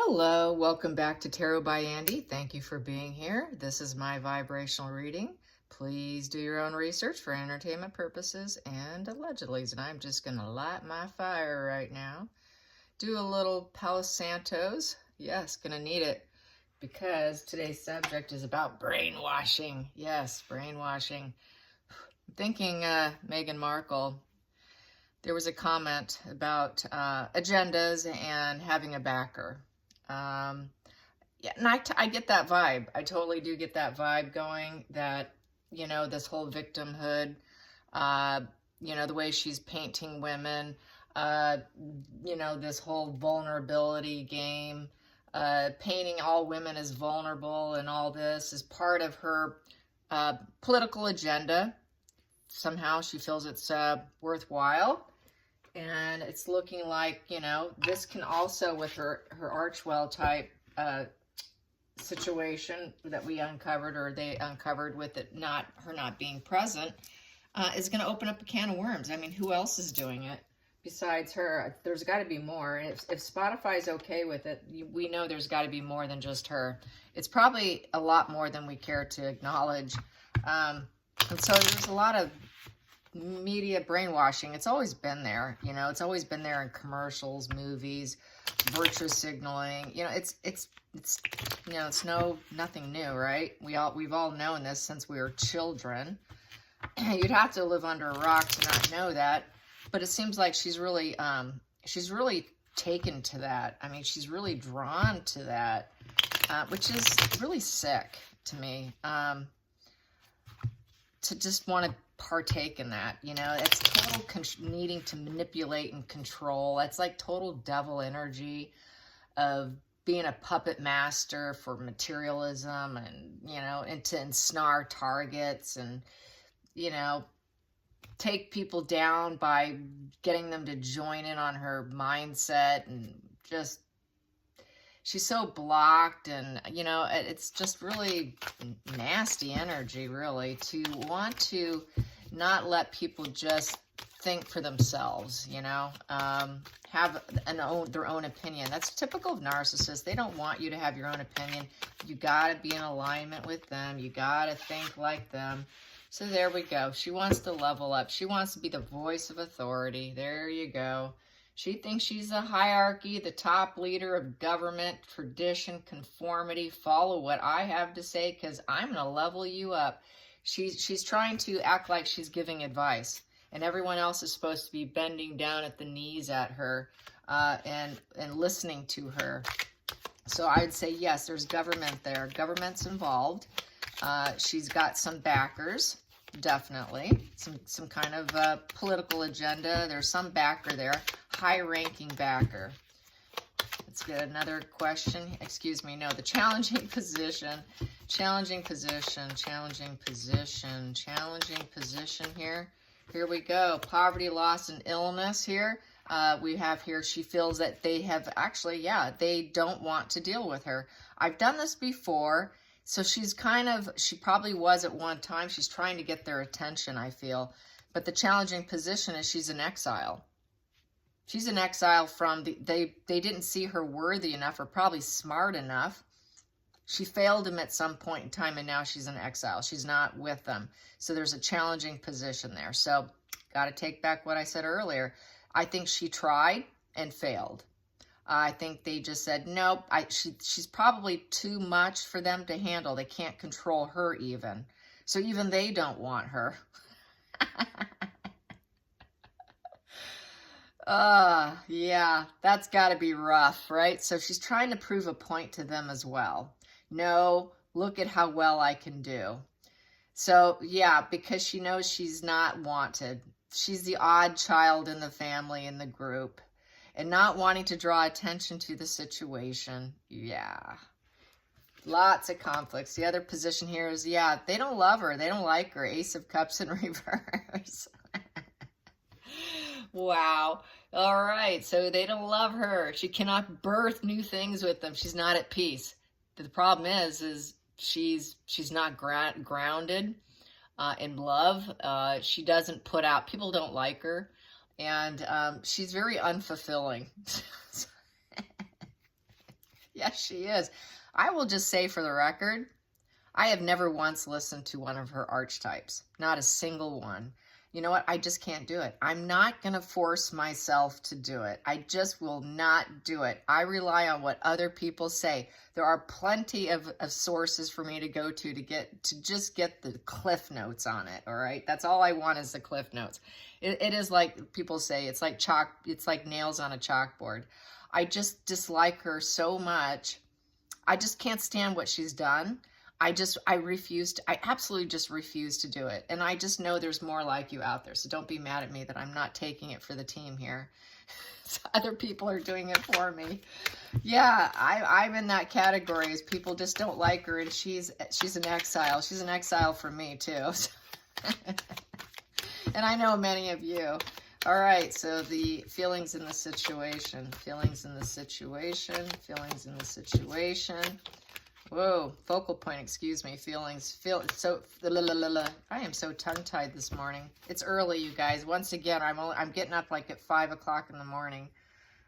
Hello, welcome back to Tarot by Andy. Thank you for being here. This is my vibrational reading. Please do your own research for entertainment purposes and allegedly. And I'm just going to light my fire right now. Do a little Palo Santos. Yes, going to need it because today's subject is about brainwashing. Yes, brainwashing. I'm thinking Meghan Markle. There was a comment about agendas and having a backer. Yeah, and I get that vibe. I totally do get that vibe going that, you know, this whole victimhood, you know, the way she's painting women, you know, this whole vulnerability game, painting all women as vulnerable and all this is part of her political agenda. Somehow she feels it's worthwhile. And it's looking like, you know, this can also, with her Archwell type situation that we uncovered, or they uncovered with it, her not being present, is going to open up a can of worms. I mean, who else is doing it besides her? There's got to be more. And if Spotify's okay with it, we know there's got to be more than just her. It's probably a lot more than we care to acknowledge. And so there's a lot of media brainwashing. It's always been there, you know. It's always been there in commercials, movies, virtue signaling. You know, it's you know, it's nothing new, right? We've all known this since we were children. You'd have to live under a rock to not know that, but it seems like she's really taken to that. I mean, she's really drawn to that, which is really sick to me. To just want to partake in that, you know, it's total needing to manipulate and control. It's like total devil energy of being a puppet master for materialism and, you know, and to ensnare targets and, you know, take people down by getting them to join in on her mindset. And just, she's so blocked, and, you know, it's just really nasty energy, really, to want to not let people just think for themselves, you know, have their own opinion. That's typical of narcissists. They don't want you to have your own opinion. You got to be in alignment with them. You got to think like them. So there we go. She wants to level up. She wants to be the voice of authority. There you go. She thinks she's a hierarchy, the top leader of government, tradition, conformity. Follow what I have to say because I'm going to level you up. She's trying to act like she's giving advice, and everyone else is supposed to be bending down at the knees at her and listening to her. So I'd say, yes, there's government there. Government's involved. She's got some backers. Definitely some kind of political agenda. There's some backer there, high-ranking backer. Let's get another question. Excuse me. No, the challenging position here. Here we go. Poverty, loss, and illness here. We have here, she feels that they have actually, yeah, they don't want to deal with her. I've done this before. So she's she probably was at one time. She's trying to get their attention, I feel. But the challenging position is she's in exile. She's in exile from, they didn't see her worthy enough or probably smart enough. She failed them at some point in time, and now she's in exile. She's not with them. So there's a challenging position there. So got to take back what I said earlier. I think she tried and failed. I think they just said, nope, she's probably too much for them to handle. They can't control her even. So even they don't want her. Yeah, that's got to be rough, right? So she's trying to prove a point to them as well. No, look at how well I can do. So yeah, because she knows she's not wanted. She's the odd child in the family, in the group. And not wanting to draw attention to the situation. Yeah. Lots of conflicts. The other position here is, yeah, they don't love her. They don't like her. Ace of Cups in reverse. Wow. All right. So they don't love her. She cannot birth new things with them. She's not at peace. The problem is she's not grounded in love. She doesn't put out, people don't like her. And she's very unfulfilling. Yes, she is. I will just say for the record, I have never once listened to one of her archetypes. Not a single one. You know what? I just can't do it. I'm not going to force myself to do it. I just will not do it. I rely on what other people say. There are plenty of sources for me to go to just get the cliff notes on it. All right. That's all I want is the cliff notes. It is like people say, it's like nails on a chalkboard. I just dislike her so much. I just can't stand what she's done. I absolutely just refuse to do it. And I just know there's more like you out there. So don't be mad at me that I'm not taking it for the team here. So other people are doing it for me. Yeah, I'm in that category as people just don't like her, and she's an exile. She's an exile for me too. And I know many of you. All right, so the feelings in the situation, feelings in the situation, feelings in the situation. Whoa, focal point, excuse me, feelings, I am so tongue-tied this morning. It's early, you guys. Once again, I'm getting up like at 5 o'clock in the morning.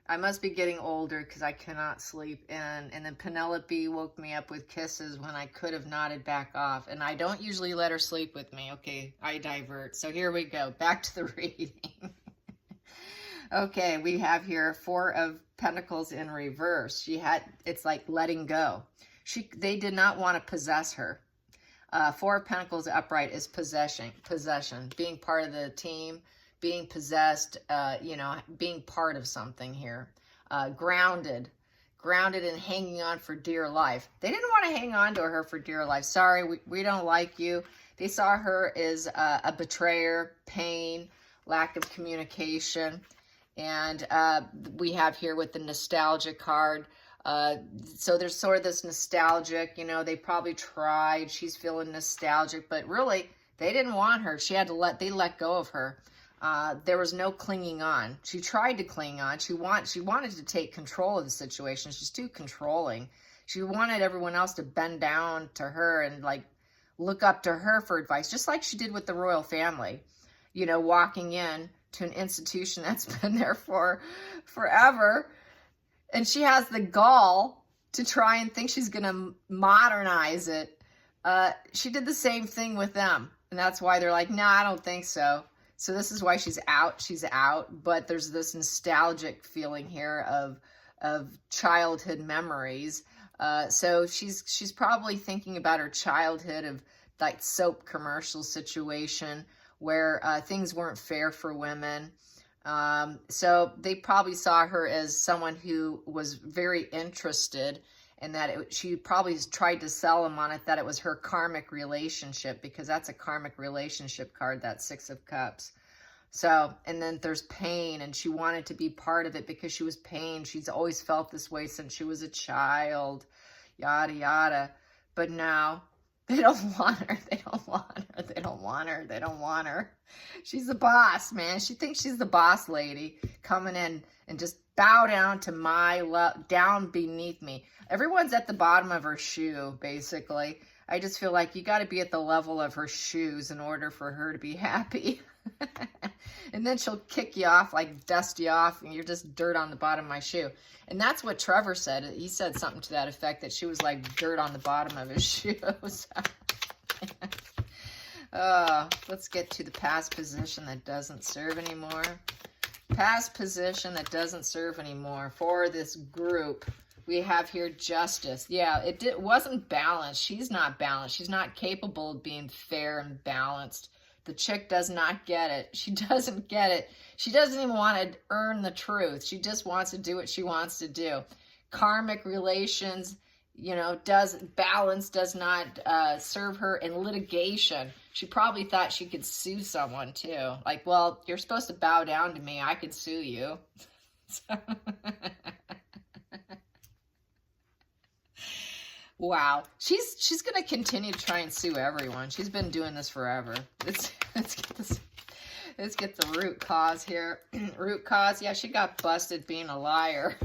I must be getting older because I cannot sleep in. And then Penelope woke me up with kisses when I could have nodded back off. And I don't usually let her sleep with me. Okay, I divert. So here we go, back to the reading. Okay, we have here 4 of Pentacles in reverse. It's like letting go. They did not want to possess her. 4 of Pentacles upright is possession, being part of the team, being possessed, being part of something here. Grounded and hanging on for dear life. They didn't want to hang on to her for dear life. Sorry, we don't like you. They saw her as a betrayer, pain, lack of communication. And we have here with the nostalgia card. So there's sort of this nostalgic, they probably tried, she's feeling nostalgic, but really they didn't want her. They let go of her. There was no clinging on. She tried to cling on. She wanted to take control of the situation. She's too controlling. She wanted everyone else to bend down to her and like look up to her for advice, just like she did with the royal family, walking in to an institution that's been there for forever. And she has the gall to try and think she's going to modernize it. She did the same thing with them. And that's why they're like, nah, I don't think so. So this is why she's out. She's out. But there's this nostalgic feeling here of childhood memories. So she's probably thinking about her childhood of like soap commercial situation where things weren't fair for women. So they probably saw her as someone who was very interested and that she probably tried to sell them on it, that it was her karmic relationship, because that's a karmic relationship card, that 6 of Cups. So, and then there's pain, and she wanted to be part of it because she was pain. She's always felt this way since she was a child, yada, yada. But now they don't want her. They don't want her. They don't want her. They don't want her. She's the boss, man. She thinks she's the boss lady coming in and just bow down to my love, down beneath me. Everyone's at the bottom of her shoe, basically. I just feel like you got to be at the level of her shoes in order for her to be happy. And then she'll kick you off, like dust you off, and you're just dirt on the bottom of my shoe. And that's what Trevor said. He said something to that effect, that she was like dirt on the bottom of his shoes. Let's get to the past position that doesn't serve anymore. Past position that doesn't serve anymore for this group. We have here justice. Yeah, it wasn't balanced. She's not balanced. She's not capable of being fair and balanced. The chick does not get it. She doesn't get it. She doesn't even want to earn the truth. She just wants to do what she wants to do. Karmic relations, does not serve her in litigation. She probably thought she could sue someone too. Like, well, you're supposed to bow down to me. I could sue you. Wow. She's going to continue to try and sue everyone. She's been doing this forever. Let's get the root cause here. Root cause. Yeah, she got busted being a liar.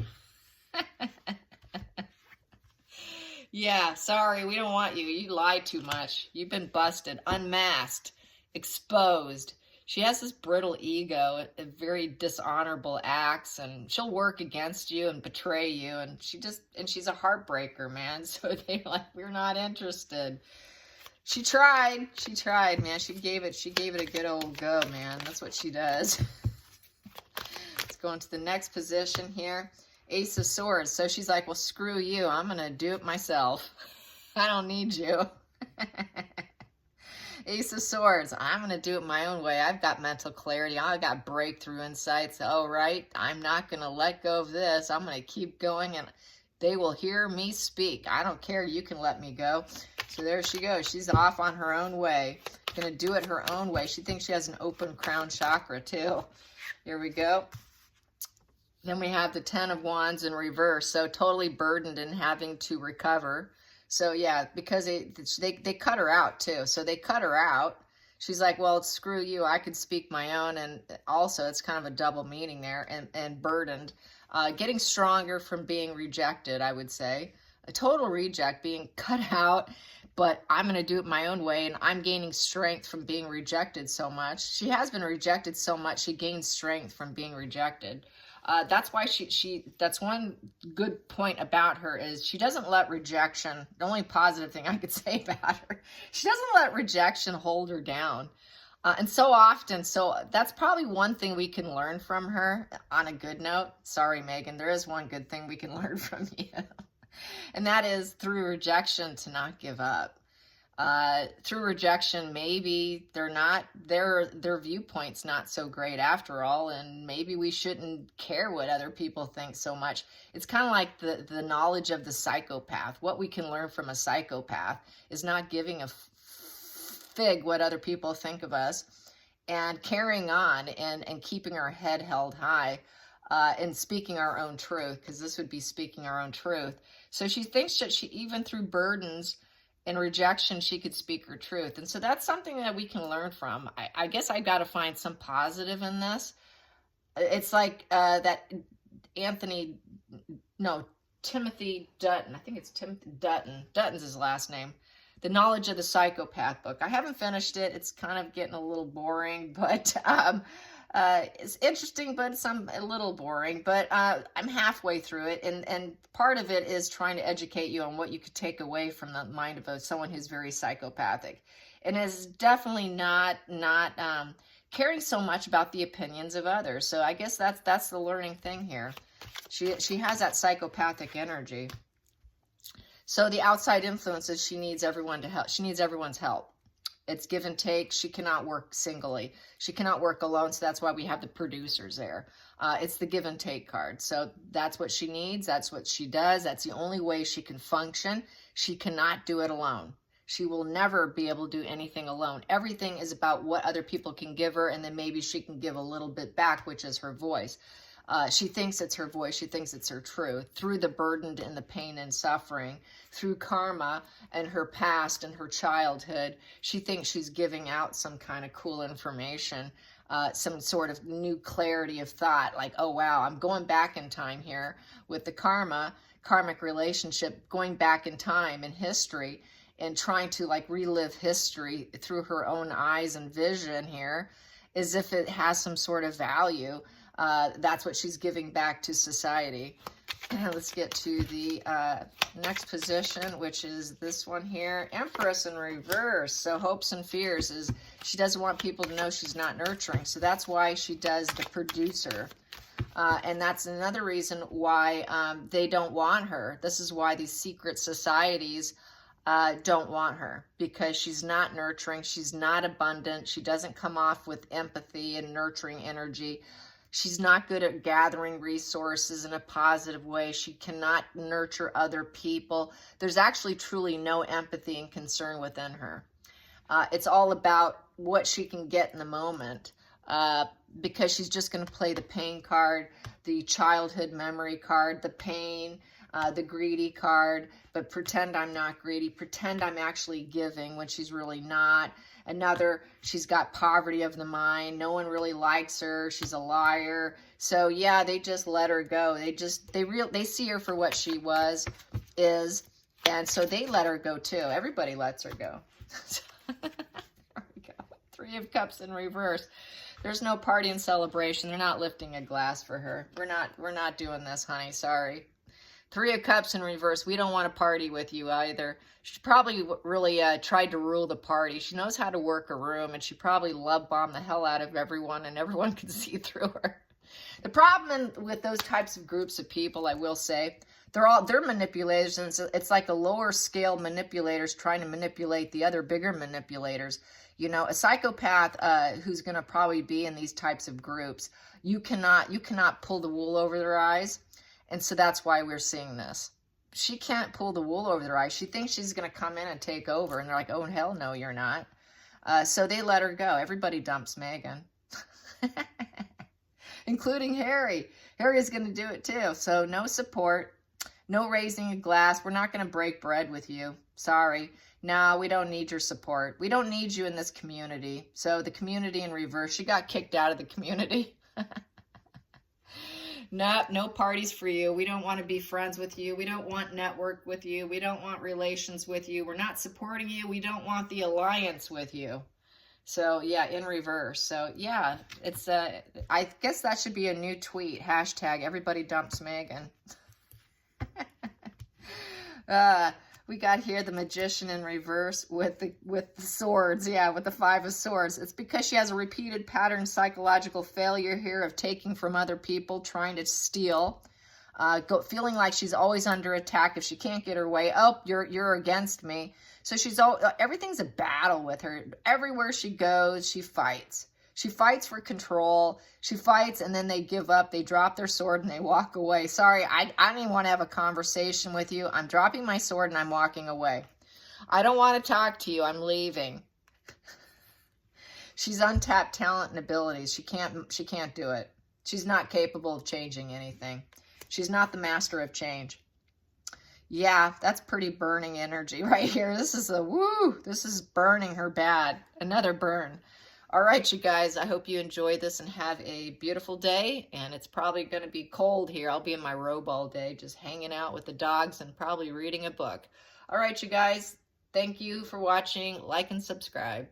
Yeah, sorry, we don't want you. You lie too much. You've been busted, unmasked, exposed. She has this brittle ego, very dishonorable acts, and she'll work against you and betray you. And she's a heartbreaker, man. So they like, we're not interested. She tried, man. She gave it a good old go, man. That's what she does. Let's go into the next position here. Ace of Swords. So she's like, well, screw you. I'm going to do it myself. I don't need you. Ace of Swords. I'm going to do it my own way. I've got mental clarity. I've got breakthrough insights. Oh, right. I'm not going to let go of this. I'm going to keep going, and they will hear me speak. I don't care. You can let me go. So there she goes. She's off on her own way. Going to do it her own way. She thinks she has an open crown chakra, too. Here we go. Then we have the Ten of Wands in reverse. So totally burdened and having to recover. So yeah, because they cut her out too. So they cut her out. She's like, well, screw you. I could speak my own. And also it's kind of a double meaning there, and burdened. Getting stronger from being rejected, I would say. A total reject, being cut out, but I'm going to do it my own way. And I'm gaining strength from being rejected so much. She has been rejected so much. She gains strength from being rejected. That's why that's one good point about her is she doesn't let rejection, the only positive thing I could say about her, she doesn't let rejection hold her down. And so often, so that's probably one thing we can learn from her on a good note. Sorry, Megan, there is one good thing we can learn from you. And that is through rejection to not give up. Through rejection, maybe their viewpoint's not so great after all, and maybe we shouldn't care what other people think so much. It's kind of like the knowledge of the psychopath. What we can learn from a psychopath is not giving a fig what other people think of us, and carrying on and keeping our head held high, and speaking our own truth, because this would be speaking our own truth. So she thinks that she, even through burdens and rejection, she could speak her truth. And so that's something that we can learn from. I guess I got to find some positive in this. It's like that Timothy Dutton. I think it's Timothy Dutton. Dutton's his last name. The Knowledge of the Psychopath book. I haven't finished it. It's kind of getting a little boring, but it's interesting, but a little boring. But I'm halfway through it, and part of it is trying to educate you on what you could take away from the mind of someone who's very psychopathic, and is definitely not caring so much about the opinions of others. So I guess that's the learning thing here. She has that psychopathic energy. So the outside influences, she needs everyone to help. She needs everyone's help. It's give and take. She cannot work singly. She cannot work alone. So that's why we have the producers there. It's the give and take card. So that's what she needs. That's what she does. That's the only way she can function. She cannot do it alone. She will never be able to do anything alone. Everything is about what other people can give her, and then maybe she can give a little bit back, which is her voice. She thinks it's her voice. She thinks it's her truth. Through the burden and the pain and suffering, through karma and her past and her childhood, she thinks she's giving out some kind of cool information, some sort of new clarity of thought, like, oh, wow, I'm going back in time here with the karmic relationship, going back in time in history and trying to like relive history through her own eyes and vision here, as if it has some sort of value. That's what she's giving back to society. Let's get to the next position, which is this one here, Empress in reverse. So hopes and fears is she doesn't want people to know she's not nurturing. So that's why she does the producer. And that's another reason why they don't want her. This is why these secret societies don't want her, because she's not nurturing. She's not abundant. She doesn't come off with empathy and nurturing energy. She's not good at gathering resources in a positive way. She cannot nurture other people. There's actually truly no empathy and concern within her. It's all about what she can get in the moment, because she's just going to play the pain card, the childhood memory card, the pain, the greedy card, but pretend I'm not greedy, pretend I'm actually giving when she's really not. Another, she's got poverty of the mind. No one really likes her. She's a liar. So yeah, they just let her go. They see her for what she is, and so they let her go too. Everybody lets her go. There we go. 3 Three of Cups in reverse. There's no party and celebration. They're not lifting a glass for her. We're not doing this, honey. Sorry. Three of Cups in reverse. We don't want to party with you either. She probably really tried to rule the party. She knows how to work a room, and she probably love bombed the hell out of everyone, and everyone could see through her. The problem with those types of groups of people, I will say, they're manipulators, and it's like a lower scale manipulators trying to manipulate the other bigger manipulators. You know, a psychopath who's going to probably be in these types of groups, you cannot pull the wool over their eyes. And so that's why we're seeing this. She can't pull the wool over their eyes. She thinks she's going to come in and take over. And they're like, oh, hell no, you're not. So they let her go. Everybody dumps Meghan. Including Harry. Harry is going to do it too. So no support. No raising a glass. We're not going to break bread with you. Sorry. No, we don't need your support. We don't need you in this community. So the community in reverse. She got kicked out of the community. Nope, no parties for you. We don't want to be friends with you. We don't want network with you. We don't want relations with you. We're not supporting you. We don't want the alliance with you. So, yeah, in reverse. So, yeah, it's, I guess that should be a new tweet. Hashtag everybody dumps Meghan. We got here the Magician in reverse with the swords. Yeah, with the Five of Swords. It's because she has a repeated pattern psychological failure here of taking from other people, trying to steal, feeling like she's always under attack. If she can't get her way, oh, you're against me. So everything's a battle with her. Everywhere she goes, she fights. She fights for control. She fights, and then they give up. They drop their sword, and they walk away. Sorry, I don't even want to have a conversation with you. I'm dropping my sword, and I'm walking away. I don't want to talk to you. I'm leaving. She's untapped talent and abilities. She can't do it. She's not capable of changing anything. She's not the master of change. Yeah, that's pretty burning energy right here. This is burning her bad. Another burn. All right, you guys, I hope you enjoyed this and have a beautiful day. And it's probably going to be cold here. I'll be in my robe all day, just hanging out with the dogs and probably reading a book. All right, you guys, thank you for watching. Like and subscribe.